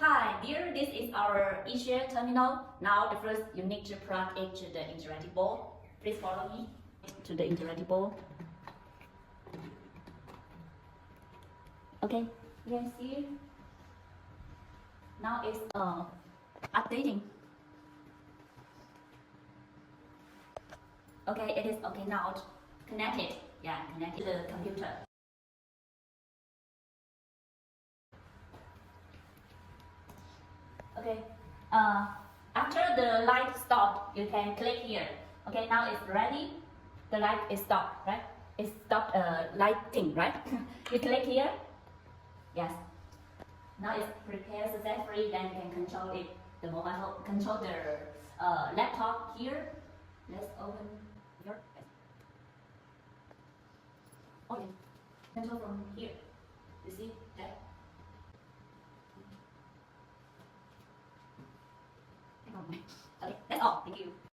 Hi, dear, this is our eShare terminal. Now the first you need to plug it to the interactive board. Please follow me to the interactive board. Okay, you can see now it's updating. Okay, it is okay now. Connected. Yeah, connected to the computer. Okay. After the light stopped, you can click here. Okay, now it's ready. The light is stopped, right? It stopped lighting, right? You click here. Yes. Now it's prepared successfully. Then you can control it. The mobile control the laptop here. Let's open here. Okay. Control from here. You see that? Okay, that's all. Thank you.